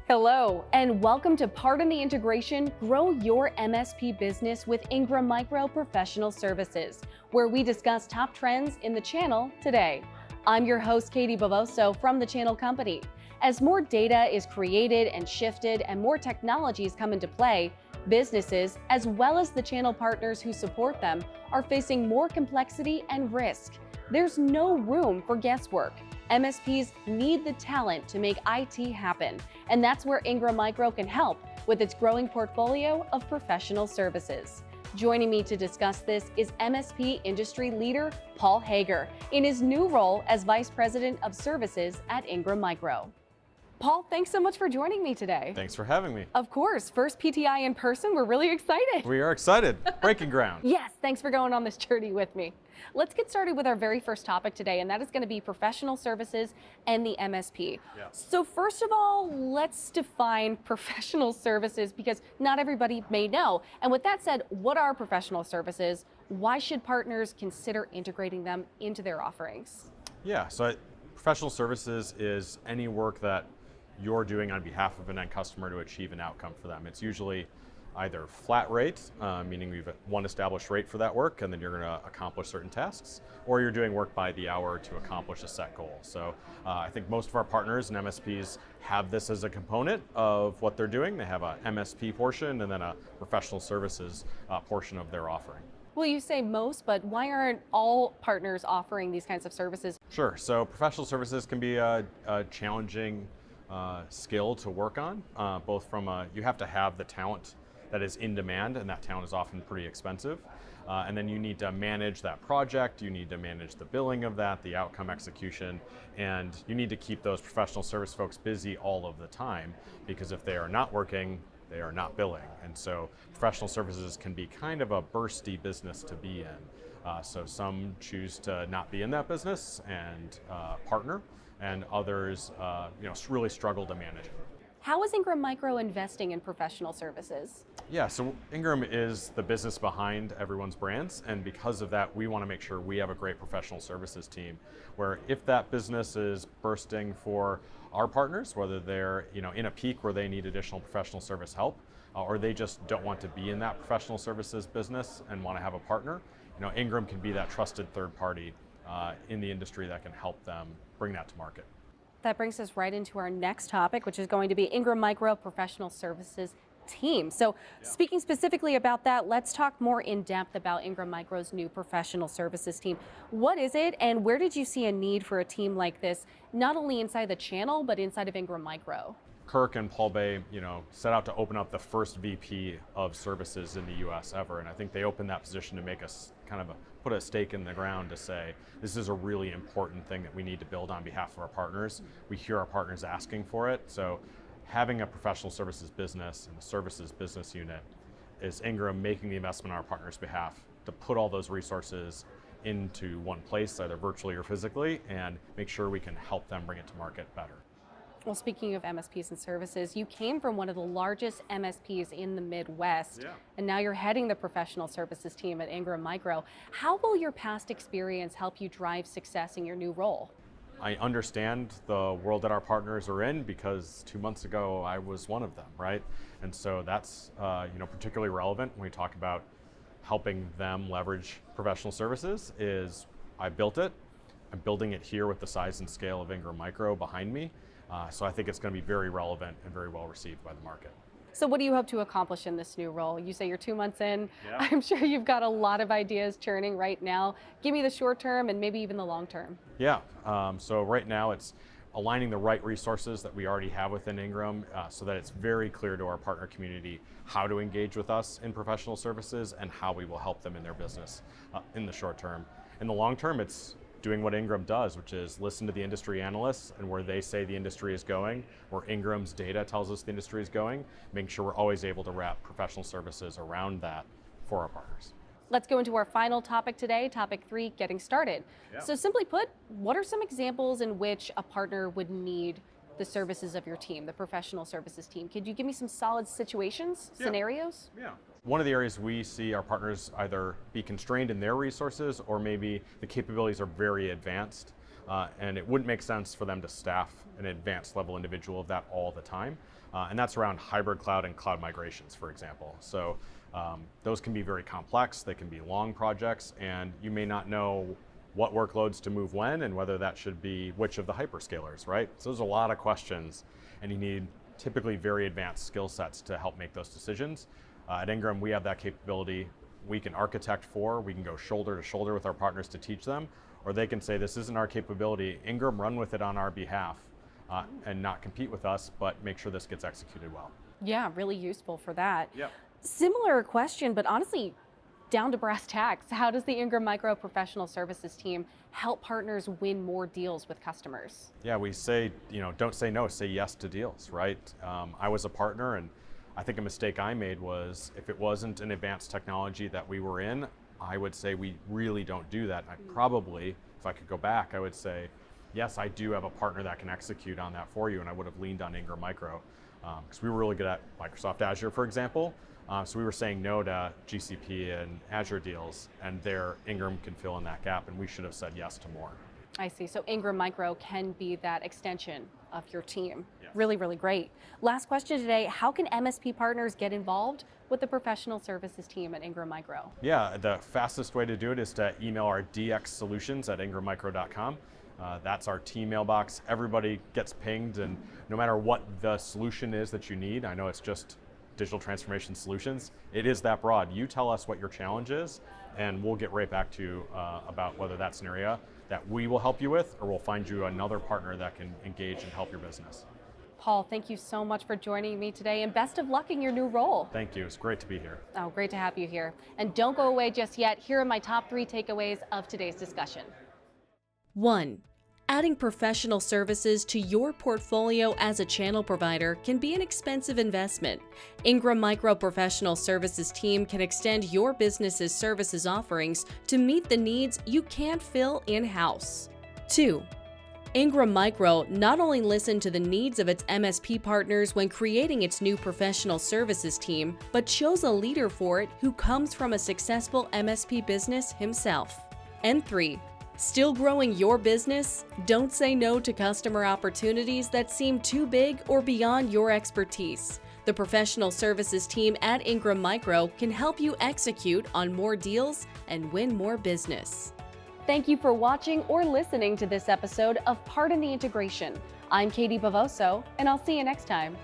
Hello, and welcome to Pardon the Integration, Grow Your MSP Business with Ingram Micro Professional Services, where we discuss top trends in the channel today. I'm your host, Katie Bavoso from the Channel Company. As more data is created and shifted and more technologies come into play, businesses, as well as the channel partners who support them, are facing more complexity and risk. There's no room for guesswork. MSPs need the talent to make IT happen, and that's where Ingram Micro can help with its growing portfolio of professional services. Joining me to discuss this is MSP industry leader Paul Hager in his new role as Vice President of Services at Ingram Micro. Paul, thanks so much for joining me today. Thanks for having me. Of course, first PTI in person. We're really excited. We are excited. Breaking ground. Yes, thanks for going on this journey with me. Let's get started with our very first topic today, and that is going to be professional services and the MSP. Yeah. So first of all, let's define professional services because not everybody may know. And with that said, what are professional services? Why should partners consider integrating them into their offerings? Yeah, so professional services is any work that you're doing on behalf of an end customer to achieve an outcome for them. It's usually either flat rate, meaning we've one established rate for that work and then you're going to accomplish certain tasks, or you're doing work by the hour to accomplish a set goal. So I think most of our partners and MSPs have this as a component of what they're doing. They have a MSP portion and then a professional services portion of their offering. Well, you say most, but why aren't all partners offering these kinds of services? Sure, so professional services can be a challenging skill to work on, both from you have to have the talent that is in demand, and that talent is often pretty expensive. And then you need to manage that project, you need to manage the billing of that, the outcome execution, and you need to keep those professional service folks busy all of the time, because if they are not working, they are not billing. And so professional services can be kind of a bursty business to be in. So some choose to not be in that business and partner, and others really struggle to manage it. How is Ingram Micro investing in professional services? Yeah, so Ingram is the business behind everyone's brands, and because of that, we want to make sure we have a great professional services team, where if that business is bursting for our partners, whether they're in a peak where they need additional professional service help, or they just don't want to be in that professional services business and want to have a partner, Ingram can be that trusted third party in the industry that can help them bring that to market. That brings us right into our next topic, which is going to be Ingram Micro Professional Services team. So speaking specifically about that, let's talk more in depth about Ingram Micro's new professional services team. What is it, and where did you see a need for a team like this, not only inside the channel, but inside of Ingram Micro? Kirk and Paul Bay, set out to open up the first VP of services in the U.S. ever, and I think they opened that position to make us put a stake in the ground to say, this is a really important thing that we need to build on behalf of our partners. We hear our partners asking for it, so having a professional services business and a services business unit is Ingram making the investment on our partners' behalf to put all those resources into one place, either virtually or physically, and make sure we can help them bring it to market better. Well, speaking of MSPs and services, you came from one of the largest MSPs in the Midwest, and now you're heading the professional services team at Ingram Micro. How will your past experience help you drive success in your new role? I understand the world that our partners are in because 2 months ago I was one of them, right? And so that's particularly relevant when we talk about helping them leverage professional services. Is I built it, I'm building it here with the size and scale of Ingram Micro behind me. So I think it's going to be very relevant and very well received by the market. So what do you hope to accomplish in this new role? You say you're 2 months in. Yeah. I'm sure you've got a lot of ideas churning right now. Give me the short term and maybe even the long term. Yeah, so right now it's aligning the right resources that we already have within Ingram so that it's very clear to our partner community how to engage with us in professional services and how we will help them in their business in the short term. In the long term, it's doing what Ingram does, which is listen to the industry analysts and where they say the industry is going, where Ingram's data tells us the industry is going, making sure we're always able to wrap professional services around that for our partners. Let's go into our final topic today, topic 3, getting started. Yeah. So simply put, what are some examples in which a partner would need the services of your team, the professional services team? Could you give me some solid situations, scenarios? Yeah. One of the areas we see our partners either be constrained in their resources or maybe the capabilities are very advanced and it wouldn't make sense for them to staff an advanced level individual of that all the time. And that's around hybrid cloud and cloud migrations, for example. So those can be very complex, they can be long projects, and you may not know what workloads to move when and whether that should be which of the hyperscalers, right? So there's a lot of questions, and you need typically very advanced skill sets to help make those decisions. At Ingram, we have that capability. We can architect we can go shoulder to shoulder with our partners to teach them, or they can say, this isn't our capability, Ingram, run with it on our behalf, and not compete with us, but make sure this gets executed well. Yeah, really useful for that. Yep. Similar question, but honestly, down to brass tacks, how does the Ingram Micro professional services team help partners win more deals with customers? Yeah, we say, don't say no, say yes to deals, right? I was a partner, and I think a mistake I made was if it wasn't an advanced technology that we were in, I would say we really don't do that. I probably, if I could go back, I would say, yes, I do have a partner that can execute on that for you, and I would have leaned on Ingram Micro because we were really good at Microsoft Azure, for example. So we were saying no to GCP and Azure deals, and there Ingram can fill in that gap, and we should have said yes to more. I see. So Ingram Micro can be that extension of your team. Yes. Really, really great. Last question today, how can MSP partners get involved with the professional services team at Ingram Micro? Yeah, the fastest way to do it is to email our dxsolutions@ingrammicro.com. That's our team mailbox. Everybody gets pinged, and no matter what the solution is that you need, I know it's just digital transformation solutions, it is that broad. You tell us what your challenge is, and we'll get right back to you about whether that's an area that we will help you with, or we'll find you another partner that can engage and help your business. Paul, thank you so much for joining me today, and best of luck in your new role. Thank you. It's great to be here. Oh, great to have you here. And don't go away just yet. Here are my top 3 takeaways of today's discussion. 1. Adding professional services to your portfolio as a channel provider can be an expensive investment. Ingram Micro Professional Services team can extend your business's services offerings to meet the needs you can't fill in-house. 2. Ingram Micro not only listened to the needs of its MSP partners when creating its new professional services team, but chose a leader for it who comes from a successful MSP business himself. And 3. Still growing your business? Don't say no to customer opportunities that seem too big or beyond your expertise. The professional services team at Ingram Micro can help you execute on more deals and win more business. Thank you for watching or listening to this episode of Pardon the Integration. I'm Katie Bavoso, and I'll see you next time.